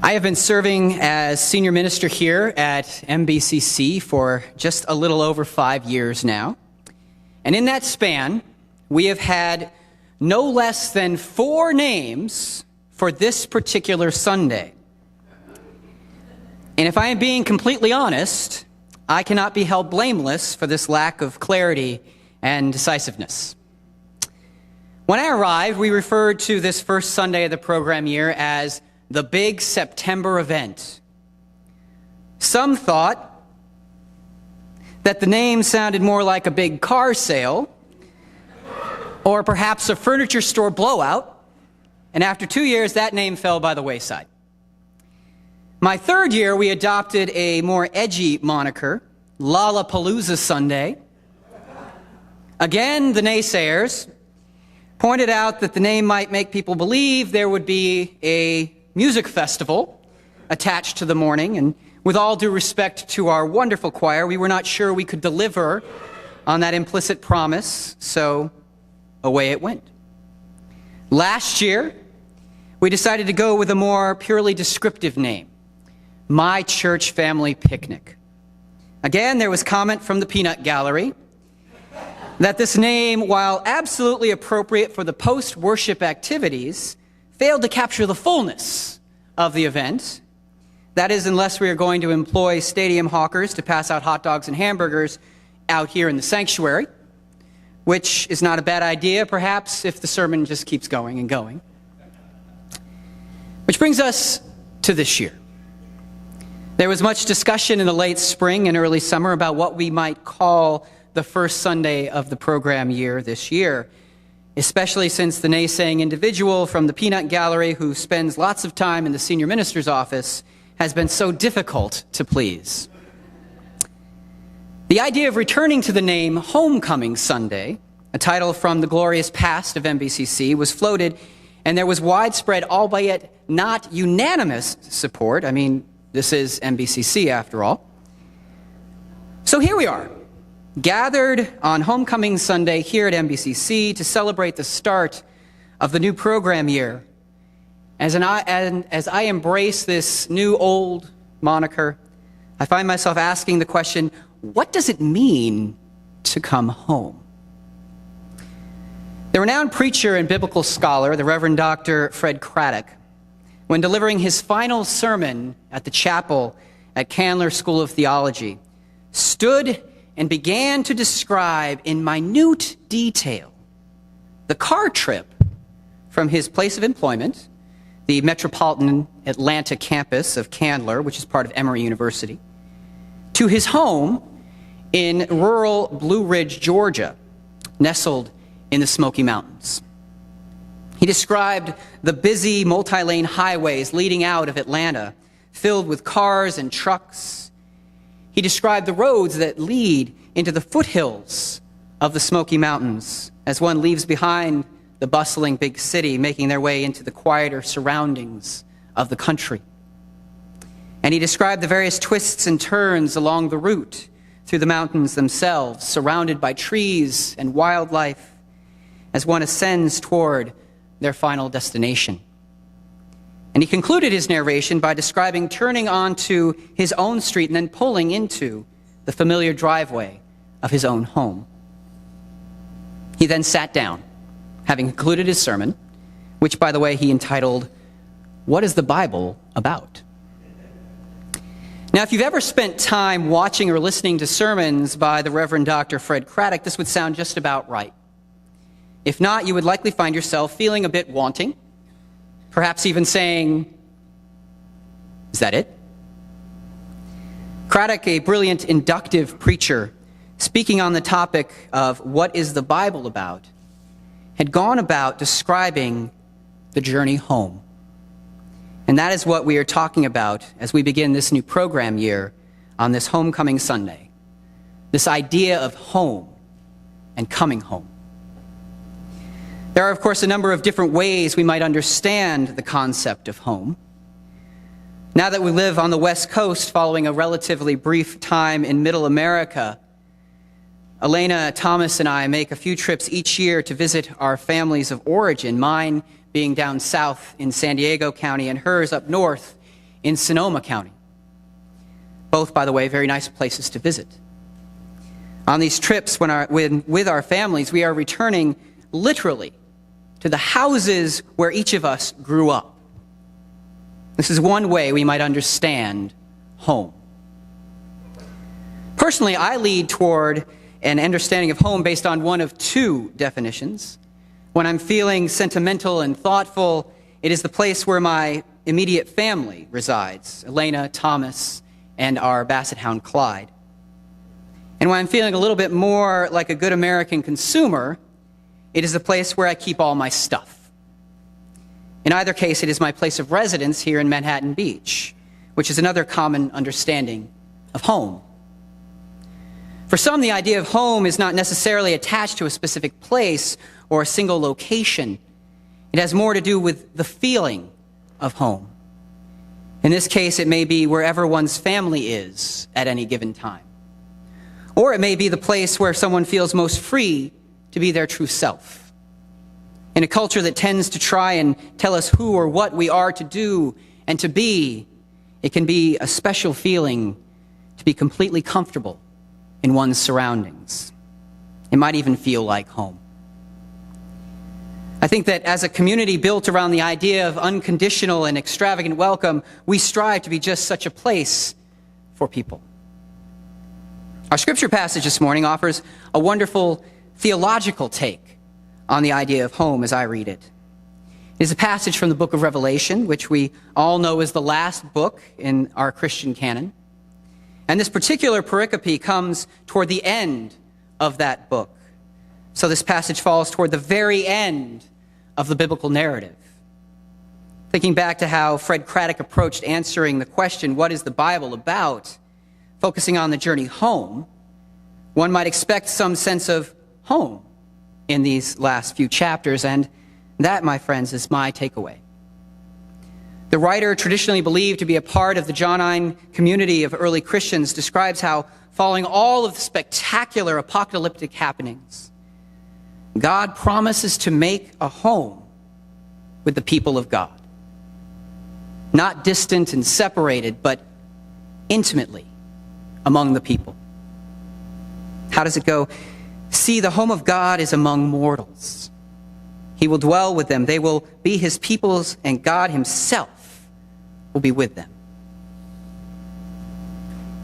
I have been serving as senior minister here at MBCC for just a little over 5 years now. And in that span, we have had no less than 4 names for this particular Sunday. And if I am being completely honest, I cannot be held blameless for this lack of clarity and decisiveness. When I arrived, we referred to this first Sunday of the program year as the Big September Event. Some thought that the name sounded more like a big car sale or perhaps a furniture store blowout, and after 2 years, that name fell by the wayside. My third year, we adopted a more edgy moniker, Lollapalooza Sunday. Again, the naysayers pointed out that the name might make people believe there would be a music festival attached to the morning, and with all due respect to our wonderful choir, we were not sure we could deliver on that implicit promise, so away it went. Last year, we decided to go with a more purely descriptive name, My Church Family Picnic. Again, there was comment from the peanut gallery that this name, while absolutely appropriate for the post-worship activities, failed to capture the fullness of the event. That is, unless we are going to employ stadium hawkers to pass out hot dogs and hamburgers out here in the sanctuary, which is not a bad idea, perhaps, if the sermon just keeps going and going. Which brings us to this year. There was much discussion in the late spring and early summer about what we might call the first Sunday of the program year this year, especially since the naysaying individual from the peanut gallery who spends lots of time in the senior minister's office has been so difficult to please. The idea of returning to the name Homecoming Sunday, a title from the glorious past of MBCC, was floated, and there was widespread, albeit not unanimous, support. I mean, this is MBCC after all. So here we are, gathered on Homecoming Sunday here at MBCC to celebrate the start of the new program year. As I embrace this new old moniker, I find myself asking the question, what does it mean to come home? The renowned preacher and biblical scholar, the Reverend Dr. Fred Craddock, when delivering his final sermon at the chapel at Candler School of Theology, stood and began to describe in minute detail the car trip from his place of employment, the metropolitan Atlanta campus of Candler, which is part of Emory University, to his home in rural Blue Ridge, Georgia, nestled in the Smoky Mountains. He described the busy multi-lane highways leading out of Atlanta, filled with cars and trucks. He described the roads that lead into the foothills of the Smoky Mountains as one leaves behind the bustling big city, making their way into the quieter surroundings of the country. And he described the various twists and turns along the route through the mountains themselves, surrounded by trees and wildlife, as one ascends toward their final destination. And he concluded his narration by describing turning onto his own street and then pulling into the familiar driveway of his own home. He then sat down, having concluded his sermon, which, by the way, he entitled, "What is the Bible About?" Now, if you've ever spent time watching or listening to sermons by the Reverend Dr. Fred Craddock, this would sound just about right. If not, you would likely find yourself feeling a bit wanting, perhaps even saying, "Is that it?" Craddock, a brilliant inductive preacher, speaking on the topic of what is the Bible about, had gone about describing the journey home. And that is what we are talking about as we begin this new program year on this Homecoming Sunday. This idea of home and coming home. There are, of course, a number of different ways we might understand the concept of home. Now that we live on the West Coast following a relatively brief time in Middle America, Elena Thomas and I make a few trips each year to visit our families of origin, mine being down south in San Diego County and hers up north in Sonoma County. Both, by the way, very nice places to visit. On these trips with our families, we are returning literally to the houses where each of us grew up. This is one way we might understand home. Personally, I lead toward an understanding of home based on one of two definitions. When I'm feeling sentimental and thoughtful, it is the place where my immediate family resides, Elena, Thomas, and our Basset Hound Clyde. And when I'm feeling a little bit more like a good American consumer, it is the place where I keep all my stuff. In either case, it is my place of residence here in Manhattan Beach, which is another common understanding of home. For some, the idea of home is not necessarily attached to a specific place or a single location. It has more to do with the feeling of home. In this case, it may be wherever one's family is at any given time. Or it may be the place where someone feels most free to be their true self. In a culture that tends to try and tell us who or what we are to do and to be, it can be a special feeling to be completely comfortable in one's surroundings. It might even feel like home. I think that as a community built around the idea of unconditional and extravagant welcome, we strive to be just such a place for people. Our scripture passage this morning offers a wonderful theological take on the idea of home as I read it. It is a passage from the book of Revelation, which we all know is the last book in our Christian canon. And this particular pericope comes toward the end of that book. So this passage falls toward the very end of the biblical narrative. Thinking back to how Fred Craddock approached answering the question, what is the Bible about? Focusing on the journey home, one might expect some sense of home in these last few chapters, and that, my friends, is my takeaway. The writer, traditionally believed to be a part of the Johannine community of early Christians, describes how, following all of the spectacular apocalyptic happenings, God promises to make a home with the people of God. Not distant and separated, but intimately among the people. How does it go? See, the home of God is among mortals. He will dwell with them. They will be his peoples, and God himself will be with them.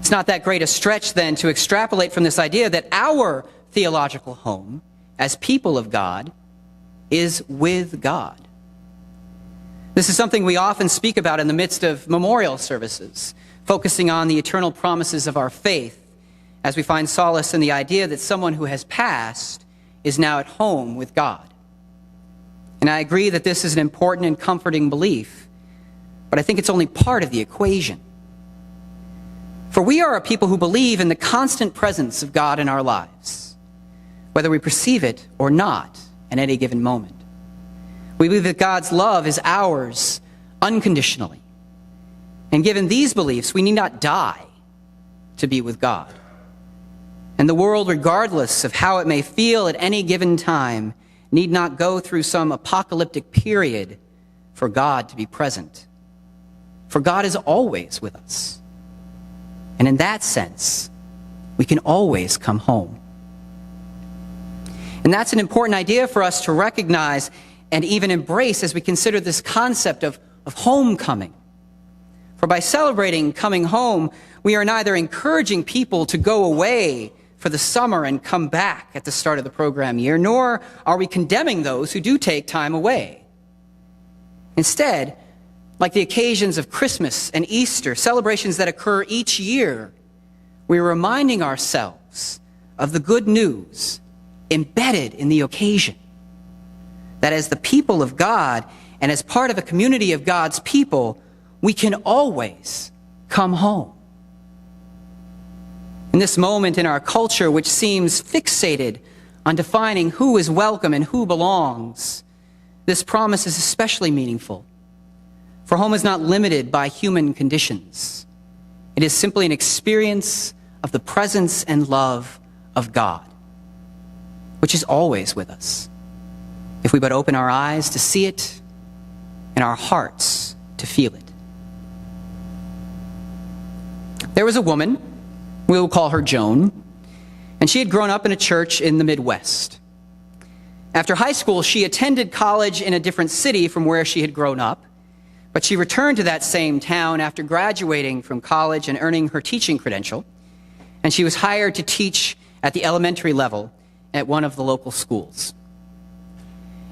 It's not that great a stretch, then, to extrapolate from this idea that our theological home as people of God is with God. This is something we often speak about in the midst of memorial services, focusing on the eternal promises of our faith, as we find solace in the idea that someone who has passed is now at home with God. And I agree that this is an important and comforting belief, but I think it's only part of the equation. For we are a people who believe in the constant presence of God in our lives, whether we perceive it or not at any given moment. We believe that God's love is ours unconditionally. And given these beliefs, we need not die to be with God. And the world, regardless of how it may feel at any given time, need not go through some apocalyptic period for God to be present. For God is always with us. And in that sense, we can always come home. And that's an important idea for us to recognize and even embrace as we consider this concept of homecoming. For by celebrating coming home, we are neither encouraging people to go away for the summer and come back at the start of the program year, nor are we condemning those who do take time away. Instead, like the occasions of Christmas and Easter, celebrations that occur each year, we're reminding ourselves of the good news embedded in the occasion. That as the people of God and as part of a community of God's people, we can always come home. In this moment in our culture, which seems fixated on defining who is welcome and who belongs, this promise is especially meaningful. For home is not limited by human conditions. It is simply an experience of the presence and love of God, which is always with us, if we but open our eyes to see it and our hearts to feel it. There was a woman, we will call her Joan, and she had grown up in a church in the Midwest. After high school, she attended college in a different city from where she had grown up, but she returned to that same town after graduating from college and earning her teaching credential, and she was hired to teach at the elementary level at one of the local schools.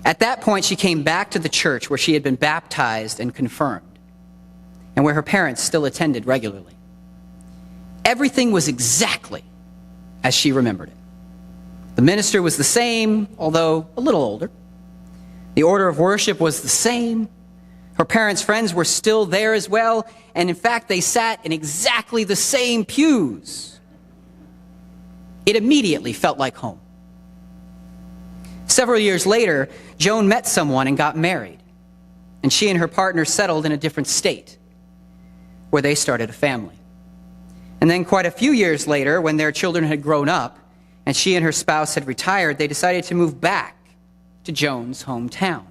At that point, she came back to the church where she had been baptized and confirmed, and where her parents still attended regularly. Everything was exactly as she remembered it. The minister was the same, although a little older. The order of worship was the same. Her parents' friends were still there as well, and in fact, they sat in exactly the same pews. It immediately felt like home. Several years later, Joan met someone and got married, and she and her partner settled in a different state, where they started a family. And then quite a few years later, when their children had grown up and she and her spouse had retired, they decided to move back to Joan's hometown.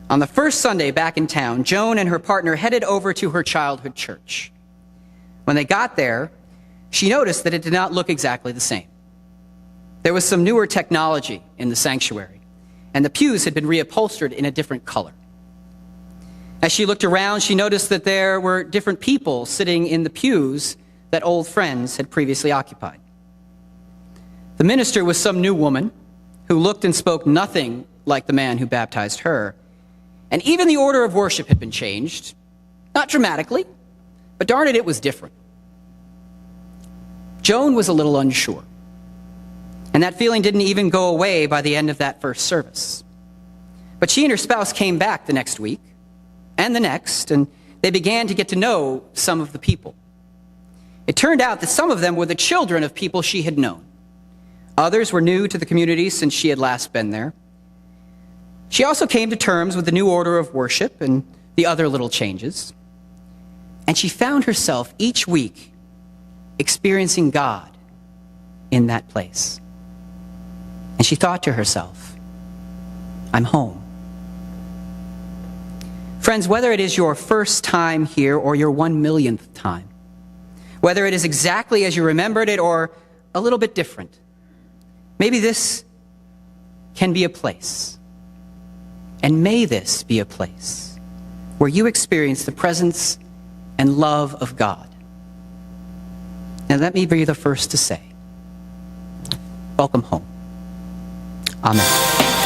On the first Sunday back in town, Joan and her partner headed over to her childhood church. When they got there, she noticed that it did not look exactly the same. There was some newer technology in the sanctuary, and the pews had been reupholstered in a different color. As she looked around, she noticed that there were different people sitting in the pews that old friends had previously occupied. The minister was some new woman who looked and spoke nothing like the man who baptized her. And even the order of worship had been changed. Not dramatically, but darn it, it was different. Joan was a little unsure. And that feeling didn't even go away by the end of that first service. But she and her spouse came back the next week, and the next, and they began to get to know some of the people. It turned out that some of them were the children of people she had known. Others were new to the community since she had last been there. She also came to terms with the new order of worship and the other little changes. And she found herself each week experiencing God in that place. And she thought to herself, I'm home. Friends, whether it is your first time here or your 1,000,000th time, whether it is exactly as you remembered it or a little bit different, maybe this can be a place, and may this be a place where you experience the presence and love of God. And let me be the first to say, welcome home. Amen.